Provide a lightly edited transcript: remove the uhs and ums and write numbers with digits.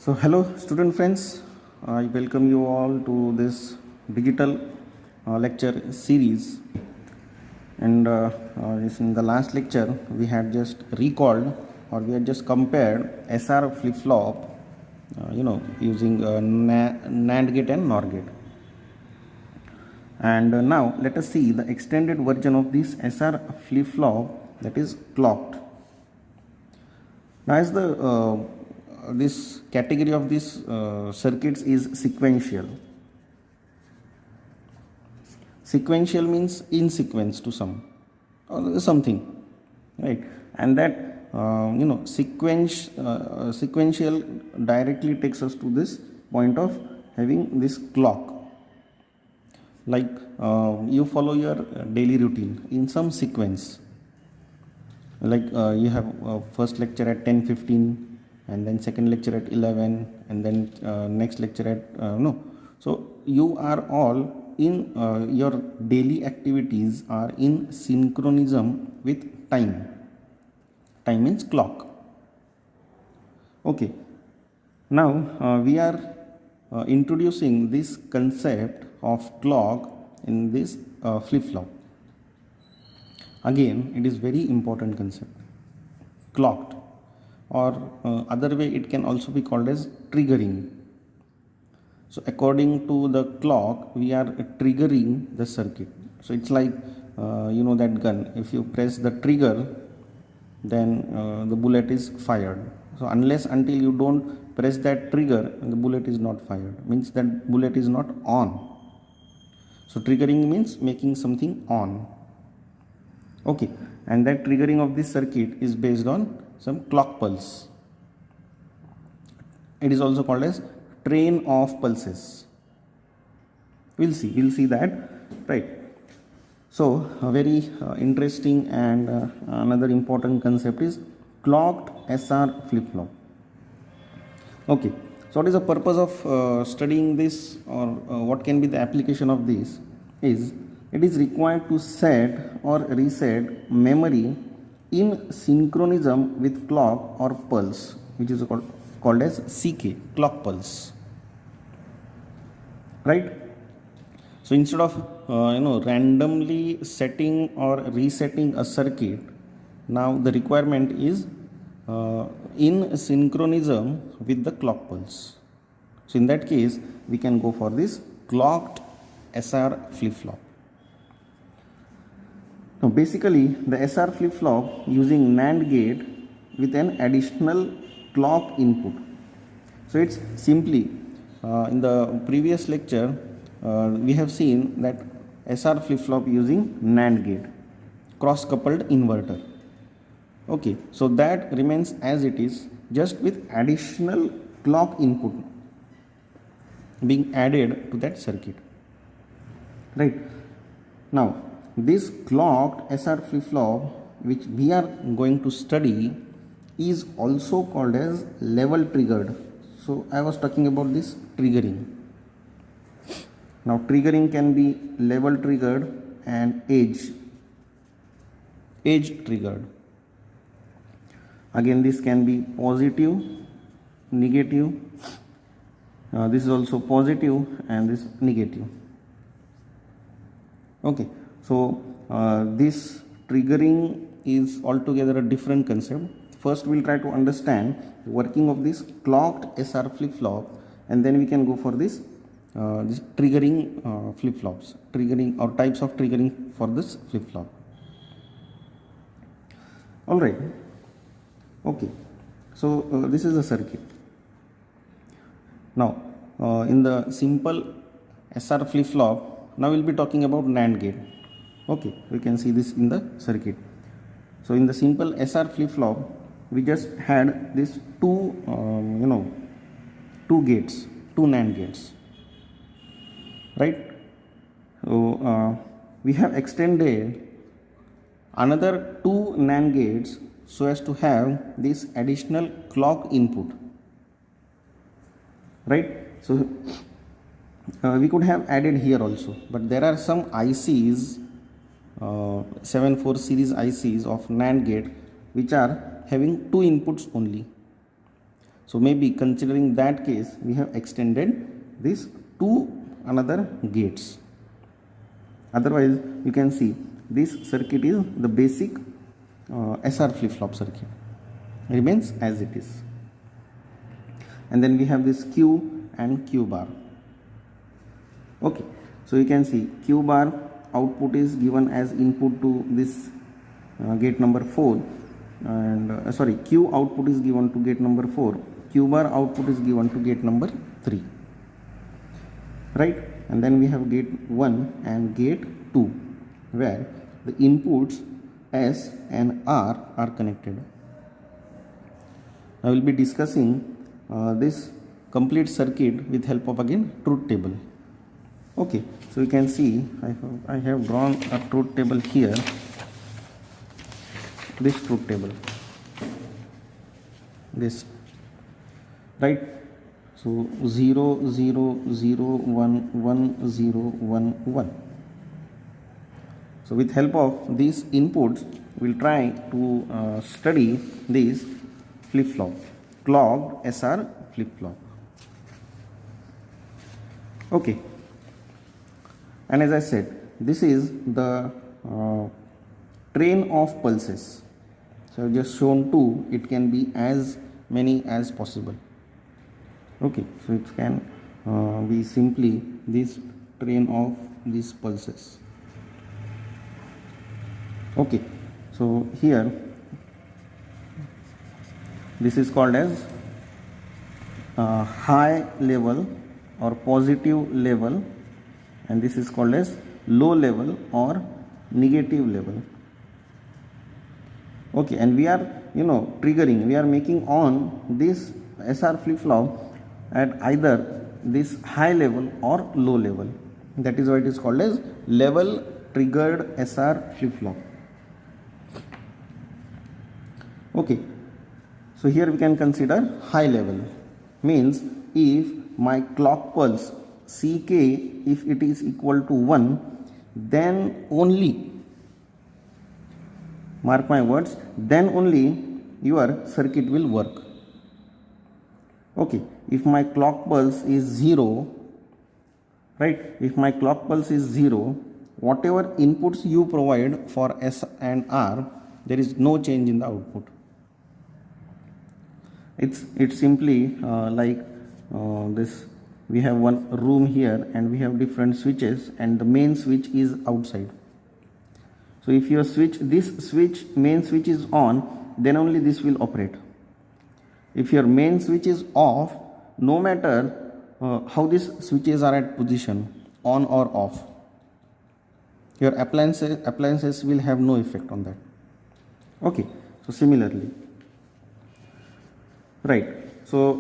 So hello student friends, I welcome you all to this digital lecture series. And in the last lecture we had just recalled or we had just compared SR flip-flop using NAND gate and NOR gate. And now let us see the extended version of this SR flip-flop, that is clocked. Now as the this category of these circuits is sequential. Sequential means in sequence to some or something, right? And that sequential directly takes us to this point of having this clock. Like you follow your daily routine in some sequence. Like you have first lecture at 10:15. And then second lecture at 11, and then next lecture at so you are all in your daily activities are in synchronism with time. Time means clock. Okay, now we are introducing this concept of clock in this flip-flop. Again, it is very important concept, clocked, or other way it can also be called as triggering. So according to the clock we are triggering the circuit. So it's like that gun, if you press the trigger then the bullet is fired. So until you don't press that trigger, the bullet is not fired, means that bullet is not on. So triggering means making something on. Okay, and that triggering of this circuit is based on some clock pulse. It is also called as train of pulses. We'll see that, right? So a very interesting and another important concept is clocked SR flip-flop. Okay, so what is the purpose of studying this, or what can be the application of this is it is required to set or reset memory in synchronism with clock or pulse, which is called as CK, clock pulse, right? So instead of randomly setting or resetting a circuit, now the requirement is in synchronism with the clock pulse. So in that case we can go for this clocked SR flip-flop. Now basically the SR flip-flop using NAND gate with an additional clock input. So it's simply in the previous lecture we have seen that SR flip-flop using NAND gate, cross coupled inverter. Okay, so that remains as it is, just with additional clock input being added to that circuit, right? Now this clocked SR flip-flop which we are going to study is also called as level triggered. So I was talking about this triggering. Now triggering can be level triggered and edge triggered. Again this can be positive, negative, this is also positive and this negative. Okay, so this triggering is altogether a different concept. First we'll try to understand the working of this clocked SR flip-flop, and then we can go for this triggering flip-flops, triggering or types of triggering for this flip-flop. All right. Okay, so this is the circuit. Now in the simple SR flip-flop, now we'll be talking about NAND gate. Okay, we can see this in the circuit. So in the simple SR flip-flop we just had this two gates, two NAND gates, right? So we have extended another two NAND gates so as to have this additional clock input, right? So we could have added here also, but there are some ICs, 74 series ICs of NAND gate which are having two inputs only. So maybe considering that case, we have extended this to another gates. Otherwise, you can see this circuit is the basic SR flip-flop circuit, remains as it is. And then we have this Q and Q bar. Okay, so you can see Q bar output is given as input to this gate number 4, and Q output is given to gate number 4, Q bar output is given to gate number 3, right? And then we have gate 1 and gate 2, where the inputs S and R are connected. I will be discussing this complete circuit with help of again truth table. Okay, so you can see I have drawn a truth table here, this truth table, this, right? So 0 0 0 1 1 0 1 1. So with help of these inputs, we will try to study this flip-flop, clocked SR flip-flop. Okay, and as I said, this is the train of pulses. So I have just shown 2, it can be as many as possible. Okay, so it can be simply this train of these pulses. Okay, so here this is called as high level or positive level, and this is called as low level or negative level. Okay, and we are triggering, we are making on this SR flip-flop at either this high level or low level. That is why it is called as level triggered SR flip-flop. Okay, so here we can consider high level, means if my clock pulse Ck, if it is equal to 1, then only, mark my words, then only your circuit will work. Okay, if my clock pulse is 0, right, if my clock pulse is 0, whatever inputs you provide for S and R, there is no change in the output. It's simply like this. We have one room here and we have different switches, and the main switch is outside. So if your main switch is on, then only this will operate. If your main switch is off, no matter how these switches are at position, on or off, your appliances will have no effect on that. Okay, so similarly, right, so